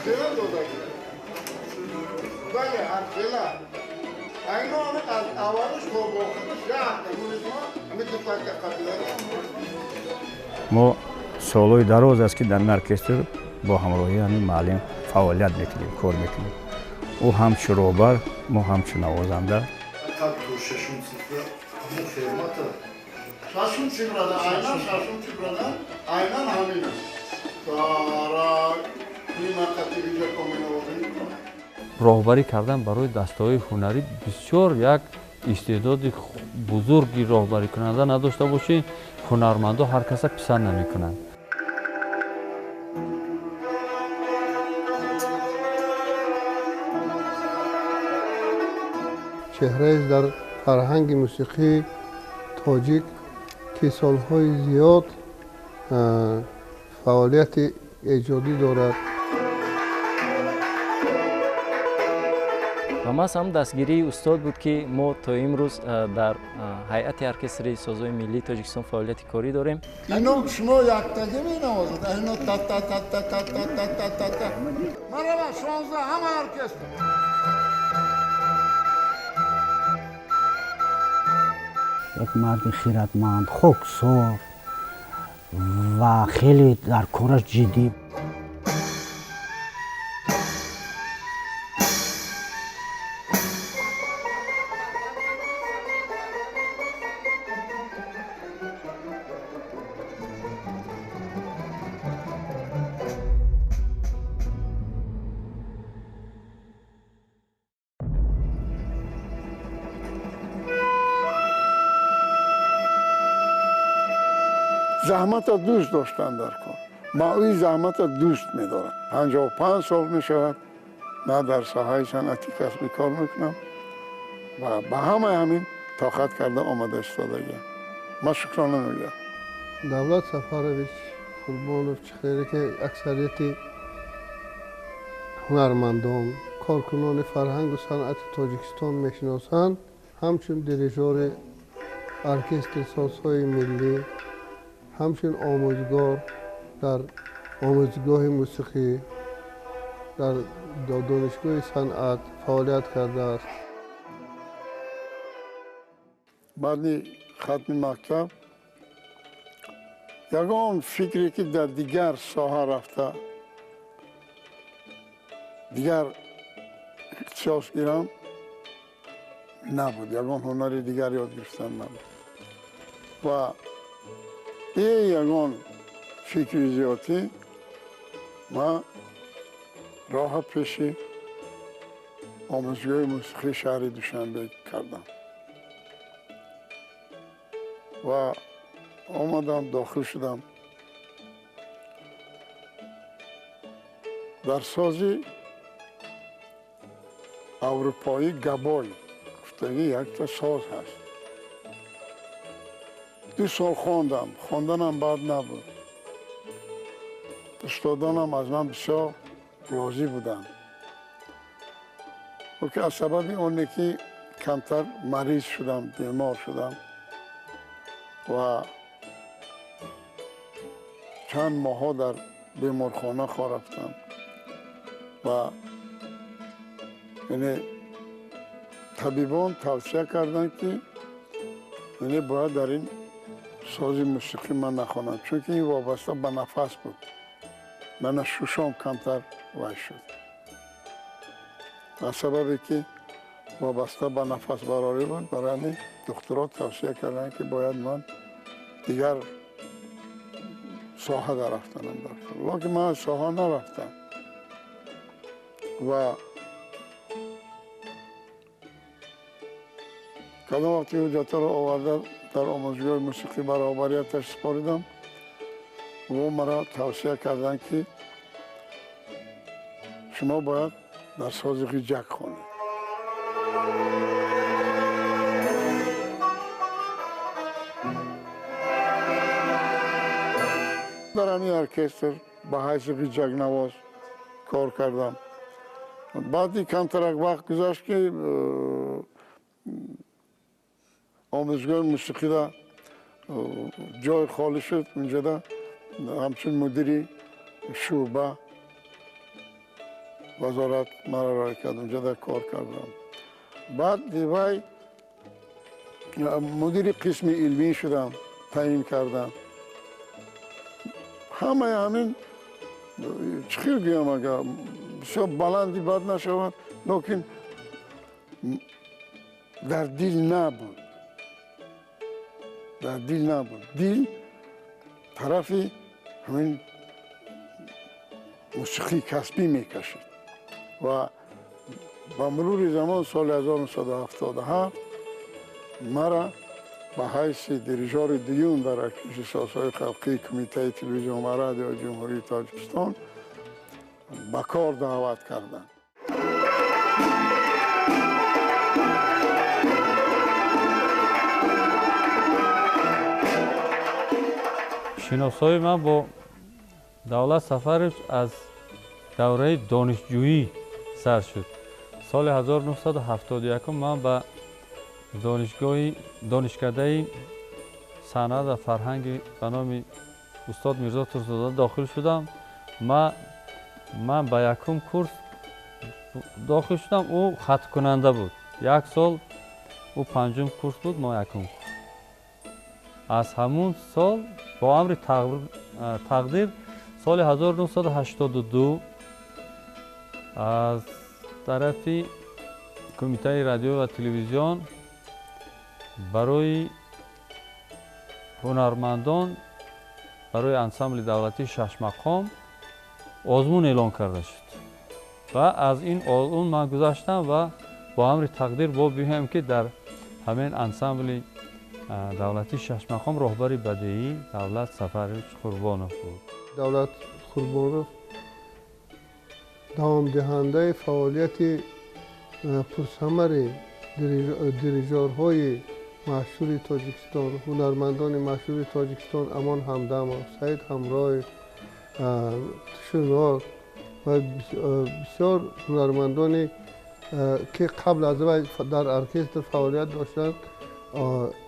Artela doda. Bale artela. Aynı onu avarış kobo. Ya komunizma mittifak kabileler. ما سالهای دراز است که در این ارکستر با همراهی همین معلم فعالیت میکنیم، کار میکنیم. او هم شروبر، ما هم نوازنده. Kalk şaşım sıfır. Ama fermata. Şaşım sıfırada aynen şaşım sıfırada aynen hamile. Sara klima katilice komine olduğunu. راهبری کردن برای دسته‌های هنری بسیار یک استعداد بزرگی راهبری کننده نداشته باشه هنرمندا هر کس پسند نمیکنند. چهره در فرهنگ موسیقی تاجیک که سالهای زیاد فعالیت ایجادی دارد. و ما هم دستگیری استاد بود که ما تا امروز در هیئت ارکستر سازهای ملی تاجیکستان فعالیت کاری داریم. اینو شما یکتاگه می نوازد. اینو تا تا تا تا تا تا تا تا تا تا. مرحبا 16 همه ارکستر. یک مرد خیرتمند، خاکسار و خیلی در کارش جدی. زحمت را دوست داشتن در کار. ما این زحمت را دوست می‌دارم. 55 سال می‌شود من در ساحه صنعتی کسب کار میکنم و به همه همین طاقت کرده آمده ایستادگی. ما شکرانه میگم. دولت سفارویچ قربانوف چخیره که اکثریت هنرمندان کارکنان فرهنگ و صنعت تاجیکستان میشناسند، همچون دریژور ارکستر سازهای ملی، همچون آموزگار در آموزگاه موسیقی در دانشگاه صنعت فعالیت کرده است. بعد ختم مکتب یگان فکری که در دیگر ساحه رفته دیگر اختصاص گیرم نبود. یگان هنر دیگر یاد گرفتن نبود و این یگان فکر زیادی ما راه پیشی آموزگاه موسیقی شهر دوشنبه کردم و آمدم داخل شدم در سازی اروپایی گبای گفتگی یک تا ساز هست. 2 سال خواندم. خواندنم بد نبود. استادانم از من بسیار راضی بودن. و که از سبب اونه که کمتر مریض شدم، بیمار شدم و چند ماه در بیمارخانه خواه رفتم و یعنی طبیبان توصیه کردن که یعنی باید در این ساز موسیقی من نخوانم چون که این وابسته به نفس بود. من ششم کمتر وای شد. از سببی که وابسته به نفس براری بود برای دکترها توصیه کردن که باید من دیگر ساحه در رفتنم داشتم. لیکن من ساحه نرفتم و کدام وقتی حجت را آورده در آموزگاه موسیقی برابریتش سپاریدم و مرا توصیه کردن که شما باید در ساز غیجک خوانید. در همین ارکستر به حیث غیجک نواز کار کردم. بعدی کمتر وقت گذشت که آموزگاه موسیقی را جای خالی شد. اونجا همچون مدیری شعبه وزارت مرا رای کرد اونجا در کار کردم. بعد دیوای مدیر قسم علمی شدم، تعیین کردم. همه همین چخیر بیام اگر بسیار بلندی بد نشود، لیکن در دل نبود. در دل نبود. دل طرفی همین موسیقی کسبی میکشید و با مرور زمان سال 1977 مرا به حیث دیریژور دیون در ارکستر سازهای خلقی کمیته تلویزیون و رادیو جمهوری تاجیکستان به کار دعوت کردند. شناسایی من با دولت سفرش از دوره دانشجویی سر شد. سال 1971 من به دانشکده صنعت و فرهنگ به نام استاد میرزا ترسزاده داخل شدم. من به یکم کورس داخل شدم، او خط کننده بود. یک سال او پنجم کورس بود، ما یکم. از همون سال با امر تقدیر سال 1982 از طرفی کمیته رادیو و تلویزیون برای هنرمندان برای انسامبل دولتی شش مقام آزمون اعلان کرده شد و از این آزمون من گذاشتم و با امر تقدیر با بیایم که در همین انسامبل دولتی شش مقام راهبری بدیعی دولت سفرش قربانوف بود. دولت قربانوف دوام دهنده فعالیت پرثمر دیریژورهای مشهور تاجیکستان، هنرمندان مشهور تاجیکستان، امان همدم، سعید همراه، شنوار و بسیار هنرمندانی که قبل از وی در ارکستر فعالیت داشتند،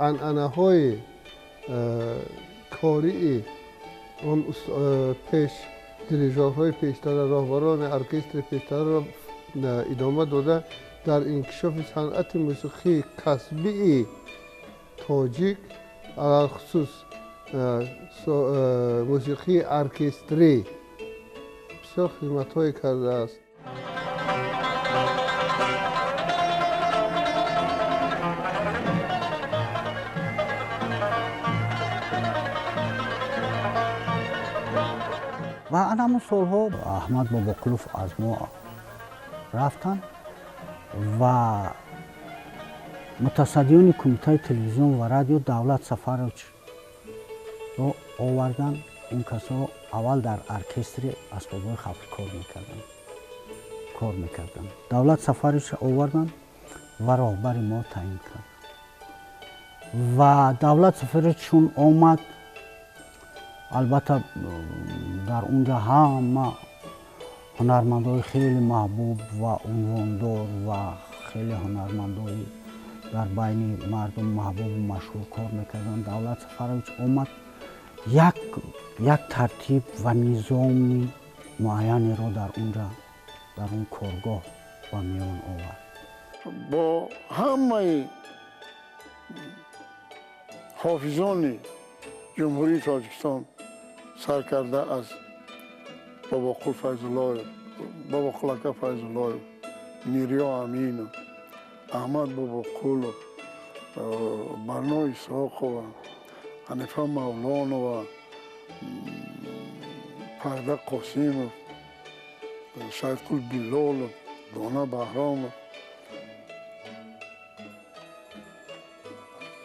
عنعنه های کاری اون پیش دیریژورهای پیشتر، راهبران ارکستر پیشتر را ادامه داده در انکشاف صنعت موسیقی کسبی تاجیک، علل خصوص موسیقی ارکستری بسیار خدمت‌های کرده است. و همون سالها احمد باباقلوف از ما رفتن و متصدیان کمیته تلویزیون و رادیو دولت سفرش رو آوردن. این کسا اول در ارکستر اسباب‌های خلقی کار میکردن. دولت سفرش آوردن و راهبر ما تعیین کرد و دولت سفرش چون آمد، البته در اونجا همه هنرمندای خیلی محبوب و عنواندار و خیلی هنرمندای در بین مردم محبوب و مشهور کار میکردن. دولت سفرش آمد یک ترتیب و نظام معینی رو در اونجا در اون کارگاه و میان آورد. با همه حافظان جمهوری تاجیکستان سرکرده از بابا قل فیضالله، بابا قلکه فیضالله، نیریا امین، احمد بابا قل، برنا اسحاق و حنیفه مولان و فرده قاسم و سید قل بلال و دانه بهرام.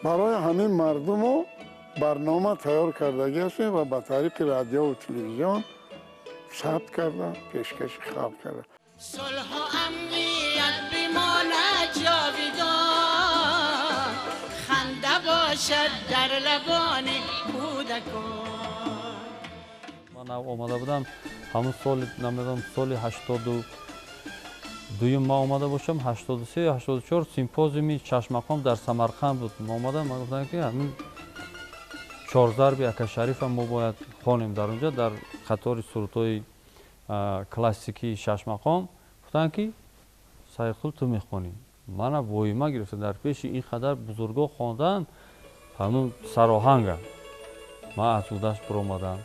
برای همین مردم برنامه تیار کردگی هستیم و به طریق رادیو و تلویزیون ثبت کرده، پیشکش خلق کرده. صلح و امنیت بماند جاویدان، خنده باشد در لبان کودکان. من آمده بودم همون سال نمیدونم سال 82 ما آمده باشم، 83 یا 84 سیمپوزیومی شش مقام در سمرقند بود. ما آمدم من گفتم که همین چهار ضرب یک شریف ما باید خوانیم در اونجا در قطار سرودهای کلاسیکی شش مقام. گفتن که سایقل تو میخونی. من وایما گرفته در پیش این قدر بزرگا خواندن همون سراهنگه. من از اودش برآمدم.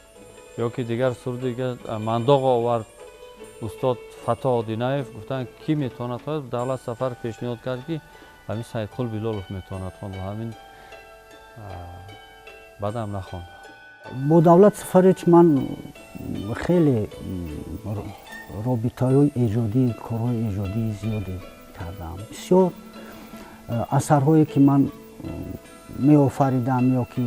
یا که دیگر سر دیگر منداغ آورد استاد فتا آدینایف گفتن کی میتواند خواند دولت سفر پیشنهاد کرد که همین سیدقل بلالوف میتواند خواند و همین بعدم نخواند. با دولت سفرچ من خیلی رابطه‌های ایجادی کارهای ایجادی زیادی کردم. بسیار اثرهایی که من می آفریدم یا که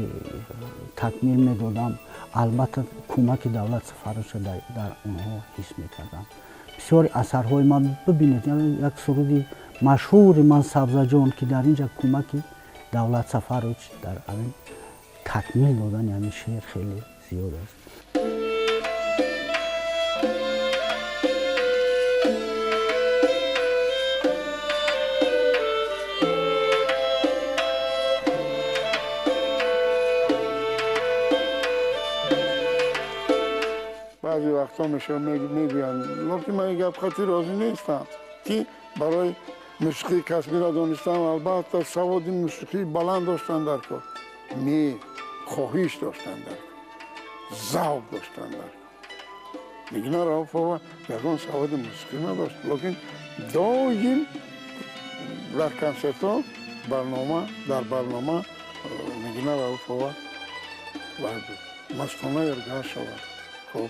تکمیل می دادم البته کمک دولت سفارش در اونها حس می کردم. بسیار اثرهای من ببینید یک سرودی مشهور من سبزه جان که در اینجا کمک دولت سفارش در این تکمیل دادن یعنی شعر خیلی زیاد است. بعضی وقتا میشه میگویند لیکن من گپ خاطر راضی نیستم که برای موسیقی کسبی را دانستم البته سواد موسیقی بلند داشتن در کار خواهش داشتن در ذوق داشتن در میگن رافا یگان سواد موسیقی نداشت لیکن دائم در کنسرت ها برنامه میگن رافا مستانه ارگاه شود. خب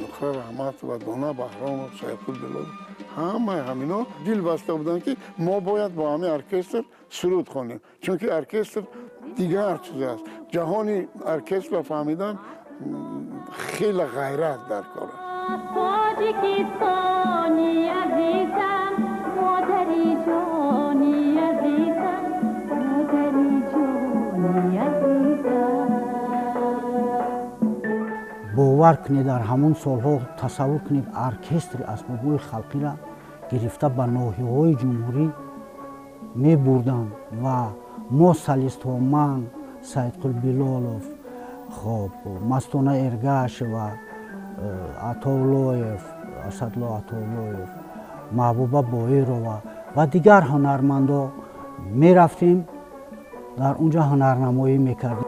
نخره رحمت و دانا بهرام و سیدقل بلالوف همه همینا دل بسته بودن که ما باید با همه ارکستر سرود خونیم چون که ارکستر دیگر چیز است. جهانی ارکستر فهمیدن خیلی غیرت در کار است. تاجیکستانی عزیزم مادری جانی عزیزم مادری جانی عزیزم. باور کنید در همون سالها تصور کنید ارکستر اسباب‌های خلقی را گرفته به ناحیه‌های جمهوری می بردن و ما سلیست ها من سیدقل بلالوف خب مستانه ارگش و عطاولویف اسدالله عطاولویف محبوبه بایرو و دیگر هنرمندا می رفتیم در اونجا هنرنمایی می کردیم.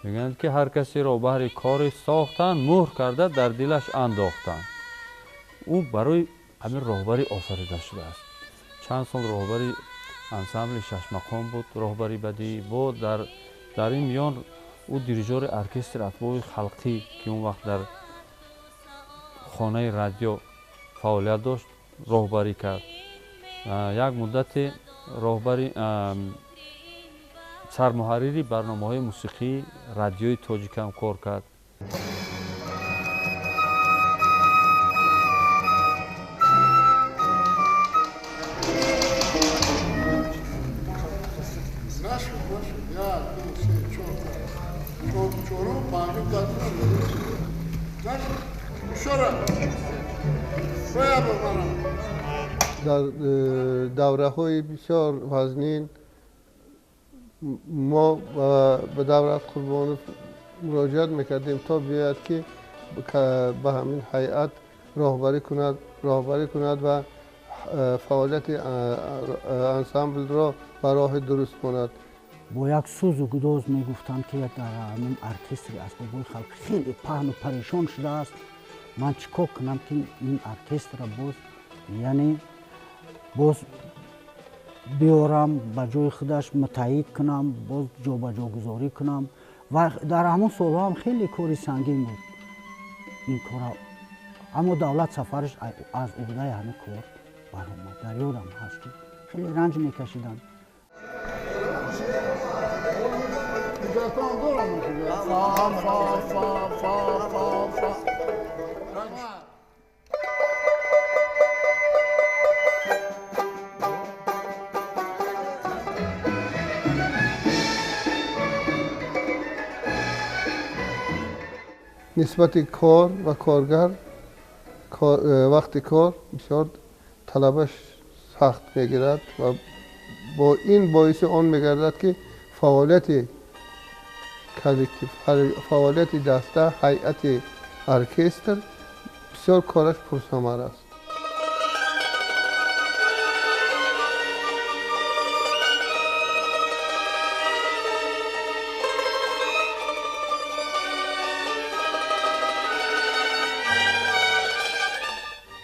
میگن که هر کسی را بهر کار ساختن مهر کرده در دلش انداختن. او برای همین راهبری آفریده شده است. چند سال راهبری انسامبل شش مقام بود، راهبری بدی بود. در این میان او دیریژور ارکستر اتباع خلقی که اون وقت در خانه رادیو فعالیت داشت راهبری کرد. یک مدت راهبری سرمحرری برنامه‌های موسیقی رادیوی تاجیک هم کار کرد. در دوره‌های بسیار وزنین ما به دولت قربان مراجعت میکردیم تا بیاید که به همین هیئت راهبری کند و فعالیت انسامبل را به راه درست کند. با یک سوز و گداز میگفتند که در همین ارکستر اسباب‌های خلقی خیلی پهن و پریشان شده است. من چیکار کنم که این ارکستر را باز بیارم به جای خودش متعهد کنم، باز جا به جا گذاری کنم و در همون سالها هم خیلی کاری سنگین بود این کارا. اما دولت سفارش از عهده همه کار برآمد. در یادم هست که خیلی رنج میکشیدم. نسبت کار و کارگر وقت کار بسیار طلبش سخت میگیرد و با این باعث آن میگردد که فعالیت کلکتیو، فعالیت دسته، هیئت ارکستر بسیار کارش پرثمر است.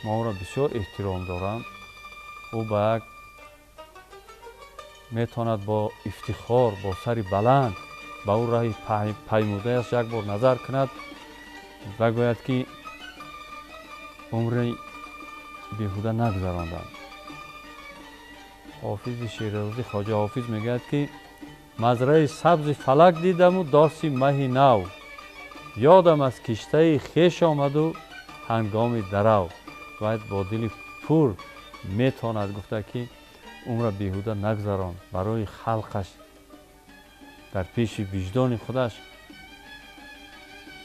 ما او را بسیار احترام دارم. او به یک میتواند با افتخار، با سری بلند به او راه پیموده است یک بار نظر کند و گوید که عمری بیهوده نگذراندم. حافظ شیرازی، خواجه حافظ میگوید که مزرعه سبز فلک دیدم و داسی مهی نو، یادم از کشته خویش آمد و هنگام درو. باید با دل پر میتواند گفته که عمر بیهوده نگذران، برای خلقش در پیش وجدان خودش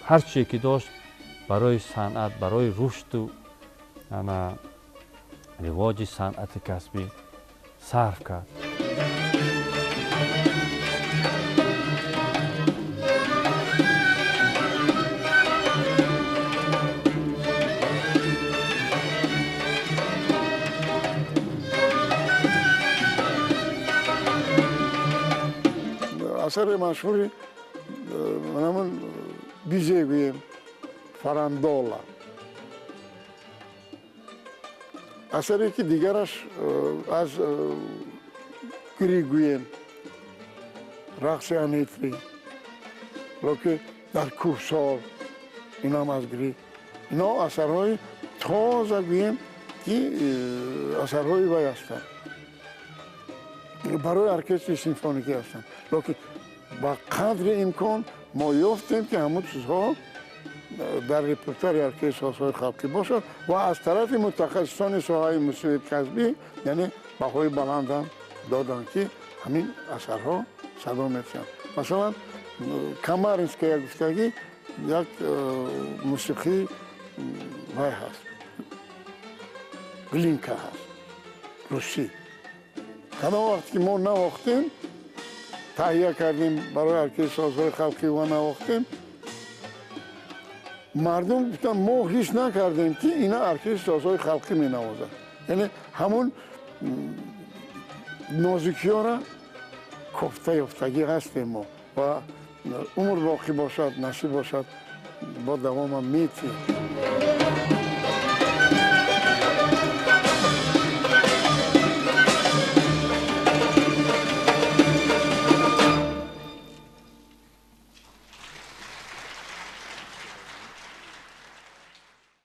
هر چی که داشت برای صنعت، برای رشد و رواج صنعت کسبی صرف کرد. اثر مشهوری من بیزه گویم فرندالا. اثری که دیگرش از گریگوین رقص انیتری لکه در کوهسار این هم از گری. اینا اثرهای تازه گویم که اثرهای وی هستند برای ارکستر سیمفونیکی هستند. لکه با قدر امکان ما یافتیم که همون چیزها در رپرتوار ارکستر سازهای خلقی باشد و از طرف متخصصان ساحه موسیقی کسبی یعنی بهای بلند هم دادن که همین اثرها صدا می‌شوند. مثلا کامارینسکیا گفتگی یک موسیقی وای هست، گلینکا هست، روسی. کدام وقت که ما نواختیم تهیه کردیم برای ارکستر سازهای خلقی و نواختیم، مردم گفتن ما حس نکردیم که اینا ارکستر سازهای خلقی می نوازند. یعنی همون نازکی ها را کفته یافتگی هستیم ما و عمر باقی باشد، نصیب باشد با دوام هم میتیم.